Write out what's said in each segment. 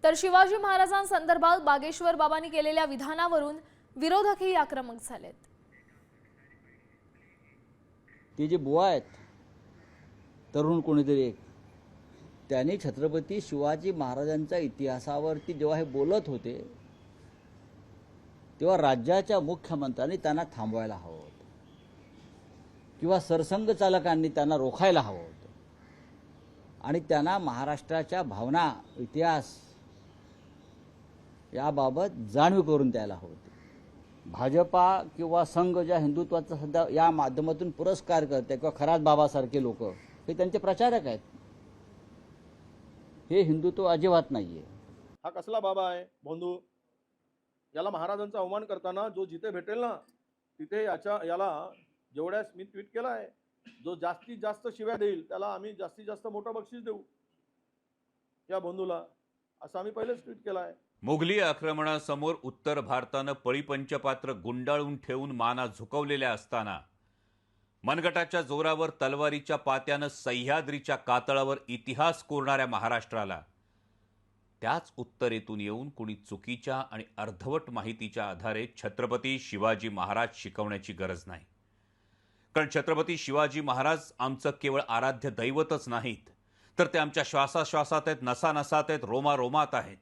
तर शिवाजी महाराजांसंदर्भात बागेश्वर बाबांनी केलेल्या विधानावरून विरोधकही आक्रमक झालेत। ते जे बुवा आहेत तरुण कोणीतरी एक, त्यांनी छत्रपती शिवाजी महाराजांच्या इतिहासावरती जेव्हा हे बोलत होते तेव्हा राज्याच्या मुख्यमंत्र्यांनी त्यांना थांबवायला हवं होतं किंवा सरसंघ चालकांनी त्यांना रोखायला हवं होतं आणि त्यांना महाराष्ट्राच्या भावना, इतिहास याबाबत जाणीव करून द्यायला हवं होती। भाजपा किंवा संघ ज्या हिंदुत्वाचा सध्या या माध्यमातून पुरस्कार करते किंवा खरात बाबासारखे लोक हे त्यांचे प्रचारक आहेत, हे हिंदुत्व अजिबात नाहीये। हा कसला बाबा आहे बंधू? याला महाराजांचा अवमान करताना जो जिथे भेटेल ना तिथे याला जेवढ्यास मी ट्विट केला आहे, जो जास्तीत जास्त शिव्या देईल त्याला आम्ही जास्तीत जास्त मोठं बक्षीस देऊ या बंधूला, असं आम्ही पहिलेच ट्विट केला आहे। मोगली आक्रमणासमोर उत्तर भारतानं पळीपंचपात्र गुंडाळून ठेवून माना झुकवलेल्या असताना मनगटाच्या जोरावर तलवारीच्या पात्यानं सह्याद्रीच्या कातळावर इतिहास कोरणाऱ्या महाराष्ट्राला त्याच उत्तरेतून येऊन कुणी चुकीच्या आणि अर्धवट माहितीच्या आधारे छत्रपती शिवाजी महाराज शिकवण्याची गरज नाही। कारण छत्रपती शिवाजी महाराज आमचं केवळ आराध्य दैवतच नाहीत, तर ते आमच्या श्वासाश्वासात आहेत, नसानसात आहेत, रोमारोमात आहेत।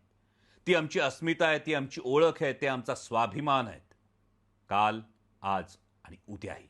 ती आमची अस्मिता आहे, ती आमची ओळख आहे, ते आमचा स्वाभिमान आहेत, काल, आज आणि उद्याही।